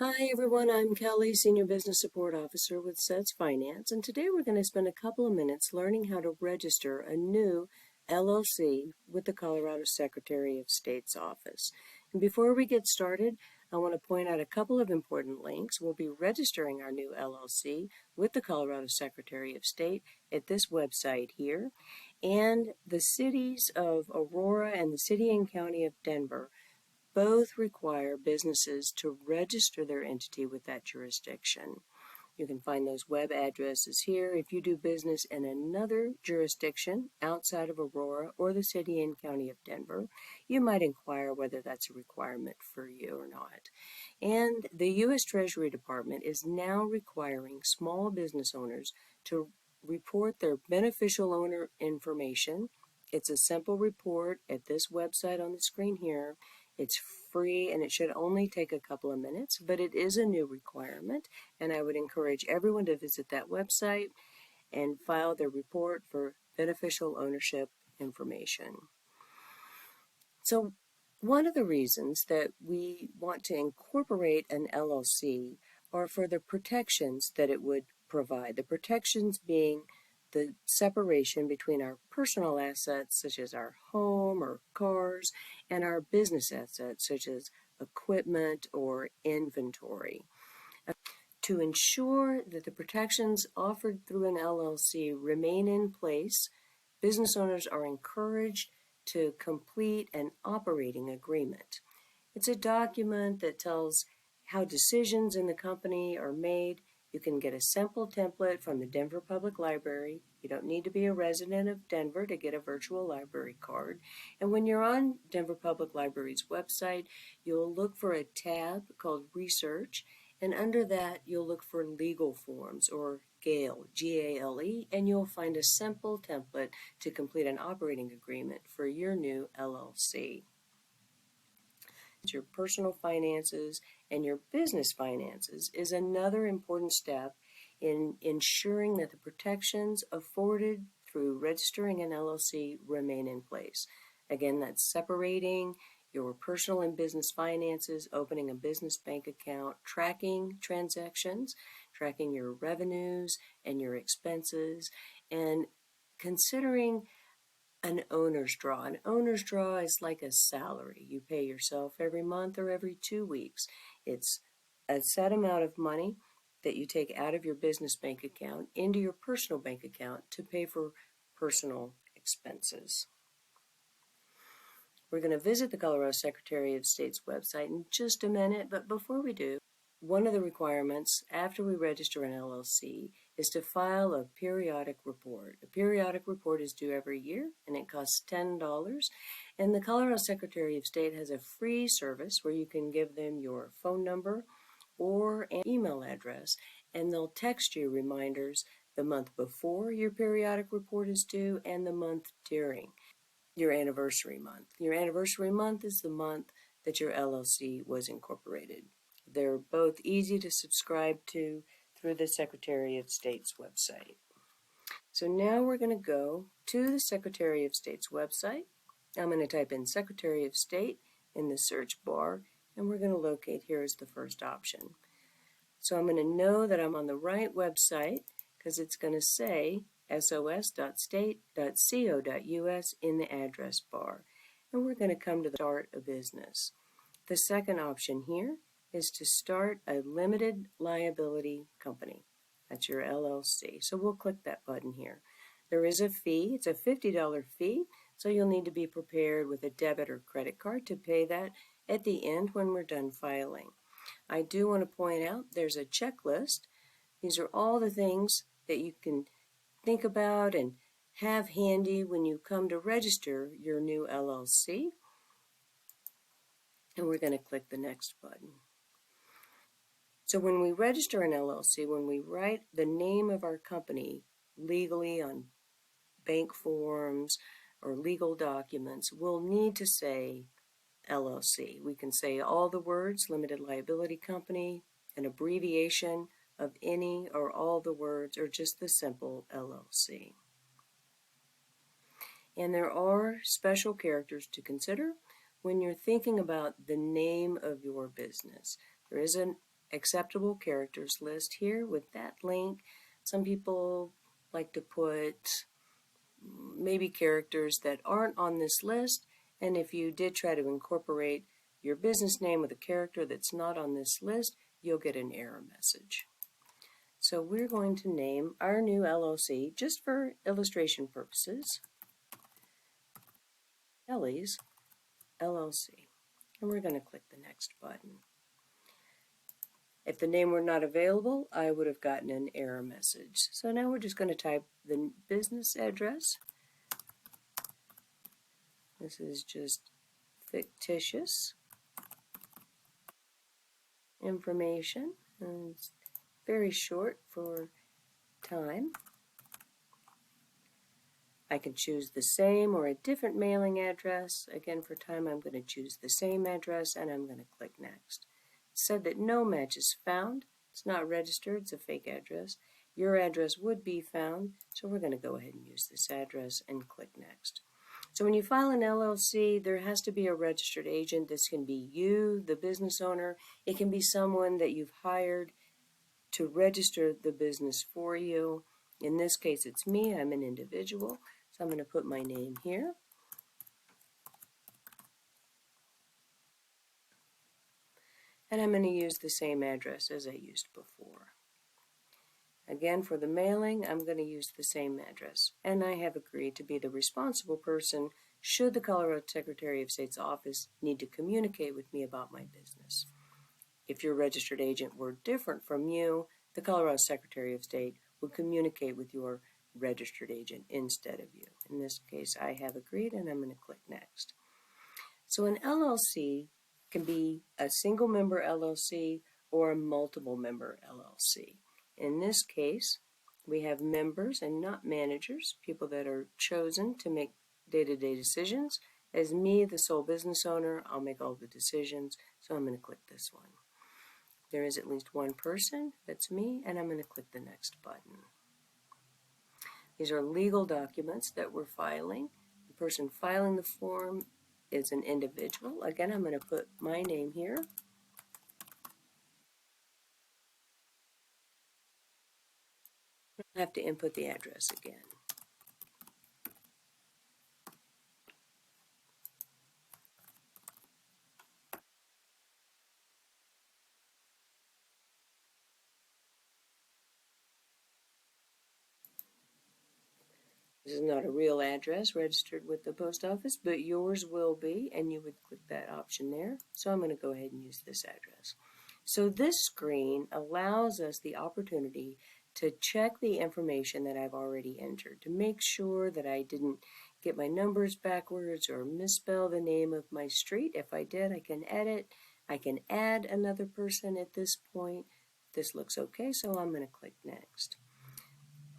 Hi everyone, I'm Kelly, Senior Business Support Officer with SETS Finance, and today we're going to spend a couple of minutes learning how to register a new LLC with the Colorado Secretary of State's office. And before we get started, I want to point out a couple of important links. We'll be registering our new LLC with the Colorado Secretary of State at this website here, and the cities of Aurora and the City and County of Denver both require businesses to register their entity with that jurisdiction. You can find those web addresses here. If you do business in another jurisdiction outside of Aurora or the City and County of Denver, you might inquire whether that's a requirement for you or not. And the U.S. Treasury Department is now requiring small business owners to report their beneficial owner information. It's a simple report at this website on the screen here. It's free and it should only take a couple of minutes, but it is a new requirement, and I would encourage everyone to visit that website and file their report for beneficial ownership information. So one of the reasons that we want to incorporate an LLC are for the protections that it would provide. The protections being the separation between our personal assets, such as our home or cars, and our business assets, such as equipment or inventory. To ensure that the protections offered through an LLC remain in place, business owners are encouraged to complete an operating agreement. It's a document that tells how decisions in the company are made. You can get a simple template from the Denver Public Library. You don't need to be a resident of Denver to get a virtual library card. And when you're on Denver Public Library's website, you'll look for a tab called Research, and under that you'll look for legal forms, or GALE, G-A-L-E, and you'll find a simple template to complete an operating agreement for your new LLC. Your personal finances and your business finances is another important step in ensuring that the protections afforded through registering an LLC remain in place. Again, that's separating your personal and business finances, opening a business bank account, tracking transactions, tracking your revenues and your expenses, and considering an owner's draw. An owner's draw is like a salary. You pay yourself every month or every 2 weeks. It's a set amount of money that you take out of your business bank account into your personal bank account to pay for personal expenses. We're going to visit the Colorado Secretary of State's website in just a minute, but before we do, one of the requirements after we register an LLC is to file a periodic report. A periodic report is due every year and it costs $10. And the Colorado Secretary of State has a free service where you can give them your phone number or an email address, and they'll text you reminders the month before your periodic report is due and the month during your anniversary month. Your anniversary month is the month that your LLC was incorporated. They're both easy to subscribe to through the Secretary of State's website. So now we're going to go to the Secretary of State's website. I'm going to type in Secretary of State in the search bar, and we're going to locate here as the first option. So I'm going to know that I'm on the right website because it's going to say sos.state.co.us in the address bar. And we're going to come to the Start a Business. The second option here is to start a limited liability company. That's your LLC. So we'll click that button here. There is a fee. It's a $50 fee, so you'll need to be prepared with a debit or credit card to pay that at the end when we're done filing. I do want to point out there's a checklist. These are all the things that you can think about and have handy when you come to register your new LLC. And we're going to click the next button. So when we register an LLC, when we write the name of our company legally on bank forms or legal documents, we'll need to say LLC. We can say all the words, limited liability company, an abbreviation of any or all the words, or just the simple LLC. And there are special characters to consider when you're thinking about the name of your business. There is an acceptable characters list here with that link. Some people like to put maybe characters that aren't on this list, and if you did try to incorporate your business name with a character that's not on this list, you'll get an error message. So we're going to name our new LLC, just for illustration purposes, Kelly's LLC. And we're going to click the next button. If the name were not available, I would have gotten an error message. So now we're just going to type the business address. This is just fictitious information, and it's very short for time. I can choose the same or a different mailing address. Again, for time, I'm going to choose the same address, and I'm going to click next. It said that no match is found. It's not registered. It's a fake address. Your address would be found, so we're going to go ahead and use this address and click next. So when you file an LLC, there has to be a registered agent. This can be you, the business owner. It can be someone that you've hired to register the business for you. In this case, it's me. I'm an individual. So I'm going to put my name here. And I'm going to use the same address as I used before. Again, for the mailing, I'm going to use the same address. And I have agreed to be the responsible person should the Colorado Secretary of State's office need to communicate with me about my business. If your registered agent were different from you, the Colorado Secretary of State would communicate with your registered agent instead of you. In this case, I have agreed, and I'm going to click next. So an LLC can be a single member LLC or a multiple member LLC. In this case, we have members and not managers, people that are chosen to make day-to-day decisions. As me, the sole business owner, I'll make all the decisions, so I'm going to click this one. There is at least one person, that's me, and I'm going to click the next button. These are legal documents that we're filing. The person filing the form is an individual. Again, I'm going to put my name here. I have to input the address again. This is not a real address registered with the post office, but yours will be, and you would click that option there. So I'm going to go ahead and use this address. So this screen allows us the opportunity to check the information that I've already entered to make sure that I didn't get my numbers backwards or misspell the name of my street. If I did, I can edit. I can add another person at this point. This looks okay, so I'm going to click next.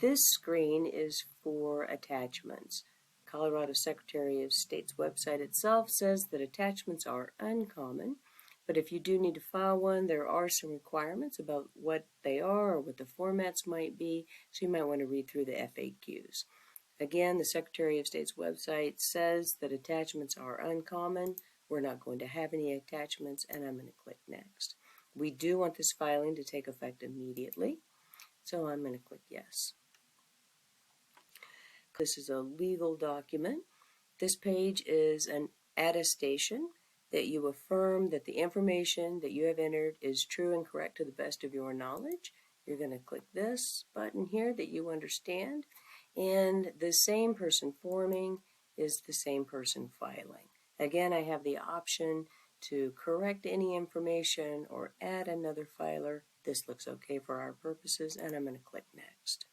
This screen is for attachments. Colorado Secretary of State's website itself says that attachments are uncommon, but if you do need to file one, there are some requirements about what they are or what the formats might be, so you might want to read through the FAQs. Again, the Secretary of State's website says that attachments are uncommon. We're not going to have any attachments, and I'm going to click next. We do want this filing to take effect immediately, so I'm going to click yes. This is a legal document. This page is an attestation that you affirm that the information that you have entered is true and correct to the best of your knowledge. You're going to click this button here that you understand, and the same person forming is the same person filing. Again, I have the option to correct any information or add another filer. This looks okay for our purposes, and I'm going to click next.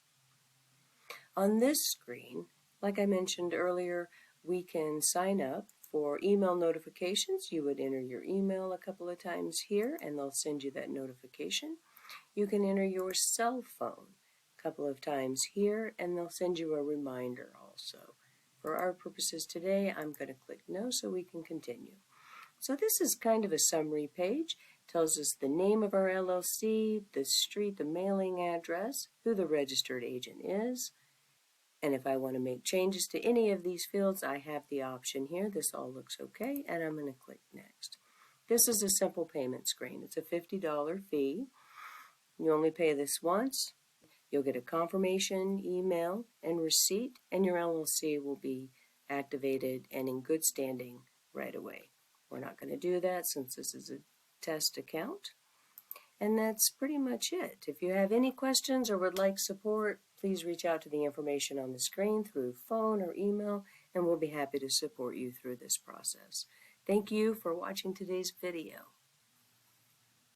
On this screen, like I mentioned earlier, we can sign up for email notifications. You would enter your email a couple of times here, and they'll send you that notification. You can enter your cell phone a couple of times here, and they'll send you a reminder also. For our purposes today, I'm going to click no so we can continue. So this is kind of a summary page. It tells us the name of our LLC, the street, the mailing address, who the registered agent is. And if I want to make changes to any of these fields, I have the option here. This all looks okay, and I'm going to click next. This is a simple payment screen. It's a $50 fee. You only pay this once. You'll get a confirmation email and receipt, and your LLC will be activated and in good standing right away. We're not going to do that since this is a test account. And that's pretty much it. If you have any questions or would like support, please reach out to the information on the screen through phone or email, and we'll be happy to support you through this process. Thank you for watching today's video.